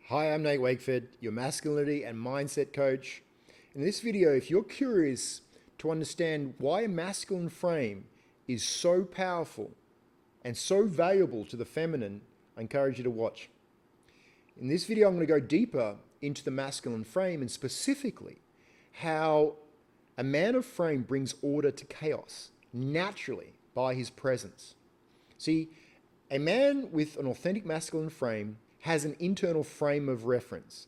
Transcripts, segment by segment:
Hi, I'm Nate Wakeford, your masculinity and mindset coach. In this video, if you're curious to understand why a masculine frame is so powerful and so valuable to the feminine, I encourage you to watch. In this video, I'm going to go deeper into the masculine frame and specifically how a man of frame brings order to chaos naturally by his presence. See, a man with an authentic masculine frame has an internal frame of reference,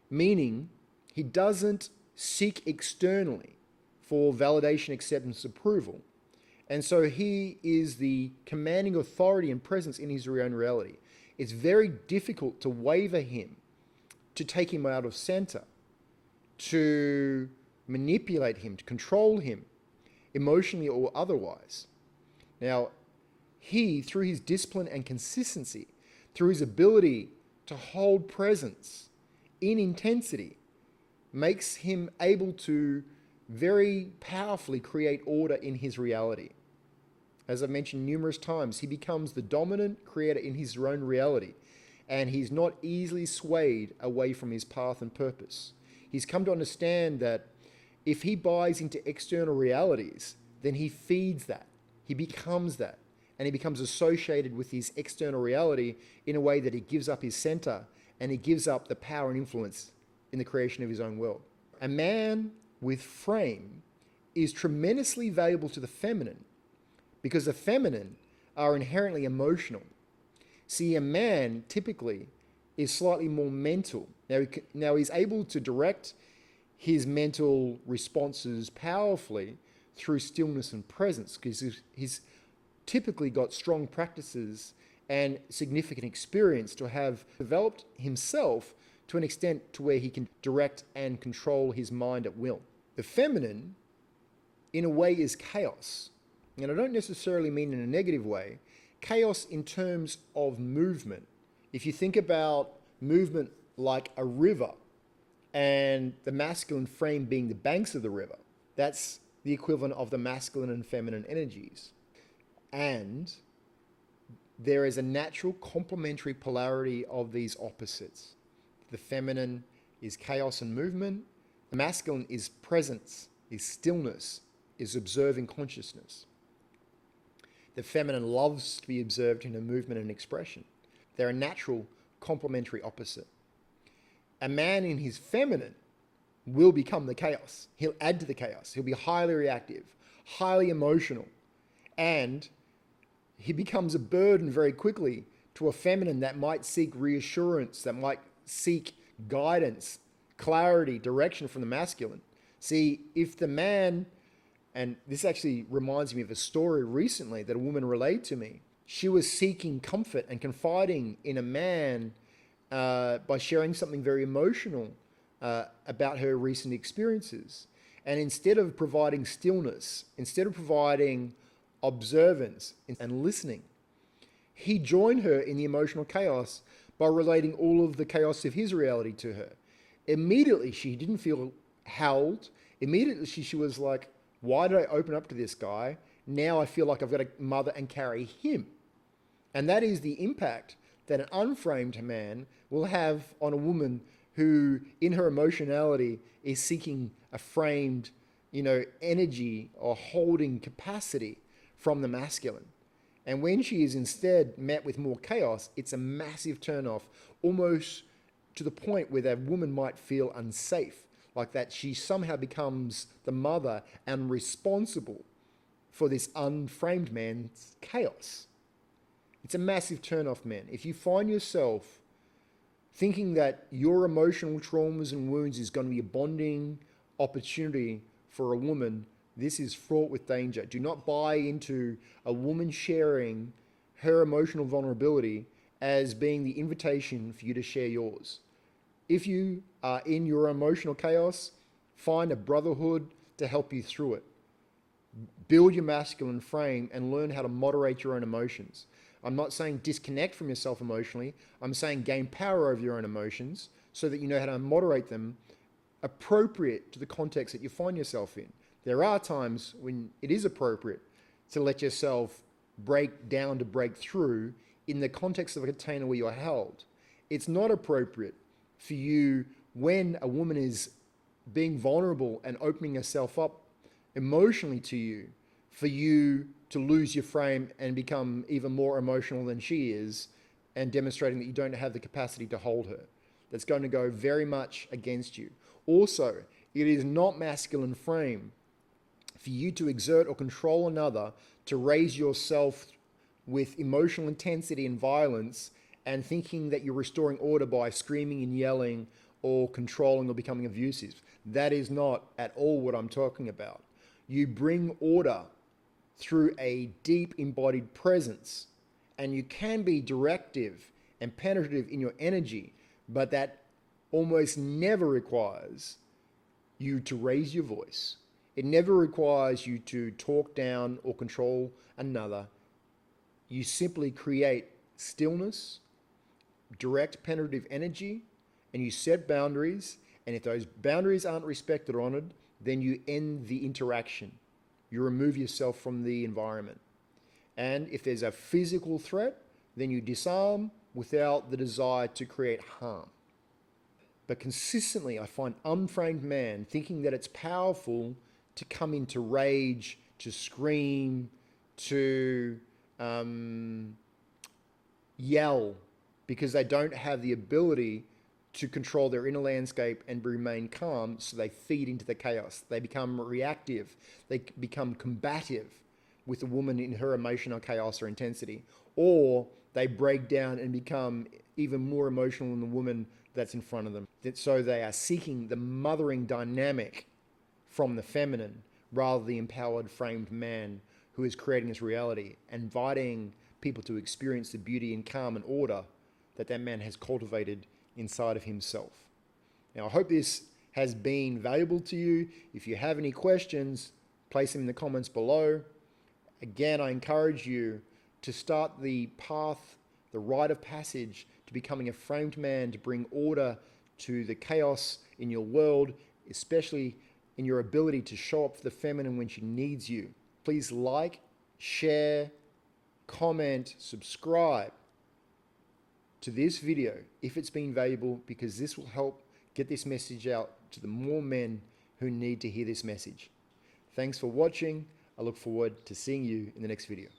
meaning he doesn't seek externally for validation, acceptance, approval. And so he is the commanding authority and presence in his own reality. It's very difficult to waver him, to take him out of center, to manipulate him, to control him, emotionally or otherwise. Now, he, through his discipline and consistency, through his ability to hold presence in intensity, makes him able to very powerfully create order in his reality. As I've mentioned numerous times, he becomes the dominant creator in his own reality, and he's not easily swayed away from his path and purpose. He's come to understand that if he buys into external realities, then he feeds that. He becomes that. And he becomes associated with his external reality in a way that he gives up his center and he gives up the power and influence in the creation of his own world. A man with frame is tremendously valuable to the feminine because the feminine are inherently emotional. See, a man typically is slightly more mental. Now he's able to direct his mental responses powerfully through stillness and presence because he's typically got strong practices and significant experience to have developed himself to an extent to where he can direct and control his mind at will. The feminine, in a way, is chaos. And I don't necessarily mean in a negative way. Chaos in terms of movement. If you think about movement like a river and the masculine frame being the banks of the river, that's the equivalent of the masculine and feminine energies. And there is a natural complementary polarity of these opposites. The feminine is chaos and movement. The masculine is presence, is stillness, is observing consciousness. The feminine loves to be observed in her movement and expression. They're a natural complementary opposite. A man in his feminine will become the chaos. He'll add to the chaos. He'll be highly reactive, highly emotional, and he becomes a burden very quickly to a feminine that might seek reassurance, that might seek guidance, clarity, direction from the masculine. See, if the man, and this actually reminds me of a story recently that a woman relayed to me, she was seeking comfort and confiding in a man by sharing something very emotional about her recent experiences. And instead of providing stillness, instead of providing observance and listening, he joined her in the emotional chaos by relating all of the chaos of his reality to her. Immediately, she didn't feel held. Immediately, she was like, why did I open up to this guy? Now I feel like I've got to mother and carry him. And that is the impact that an unframed man will have on a woman who, in her emotionality, is seeking a framed, energy or holding capacity from the masculine. And when she is instead met with more chaos, it's a massive turnoff, almost to the point where that woman might feel unsafe, like that she somehow becomes the mother and responsible for this unframed man's chaos. It's a massive turnoff, man. If you find yourself thinking that your emotional traumas and wounds is going to be a bonding opportunity for a woman, this is fraught with danger. Do not buy into a woman sharing her emotional vulnerability as being the invitation for you to share yours. If you are in your emotional chaos, find a brotherhood to help you through it. Build your masculine frame and learn how to moderate your own emotions. I'm not saying disconnect from yourself emotionally. I'm saying gain power over your own emotions so that you know how to moderate them appropriate to the context that you find yourself in. There are times when it is appropriate to let yourself break down to break through in the context of a container where you're held. It's not appropriate for you when a woman is being vulnerable and opening herself up emotionally to you, for you to lose your frame and become even more emotional than she is, and demonstrating that you don't have the capacity to hold her. That's going to go very much against you. Also, it is not masculine frame for you to exert or control another to raise yourself with emotional intensity and violence and thinking that you're restoring order by screaming and yelling or controlling or becoming abusive. That is not at all what I'm talking about. You bring order through a deep embodied presence, and you can be directive and penetrative in your energy, but that almost never requires you to raise your voice. It never requires you to talk down or control another. You simply create stillness, direct penetrative energy, and you set boundaries. And if those boundaries aren't respected or honored, then you end the interaction. You remove yourself from the environment. And if there's a physical threat, then you disarm without the desire to create harm. But consistently, I find unframed man thinking that it's powerful to come into rage, to scream, to yell, because they don't have the ability to control their inner landscape and remain calm, so they feed into the chaos. They become reactive. They become combative with a woman in her emotional chaos or intensity. Or they break down and become even more emotional than the woman that's in front of them. So they are seeking the mothering dynamic from the feminine rather than the empowered framed man who is creating this reality, inviting people to experience the beauty and calm and order that that man has cultivated inside of himself. Now, I hope this has been valuable to you. If you have any questions, place them in the comments below. Again, I encourage you to start the path, the rite of passage to becoming a framed man, to bring order to the chaos in your world, especially in your ability to show up for the feminine when she needs you. Please like, share, comment, subscribe to this video if it's been valuable, because this will help get this message out to the more men who need to hear this message. Thanks for watching. I look forward to seeing you in the next video.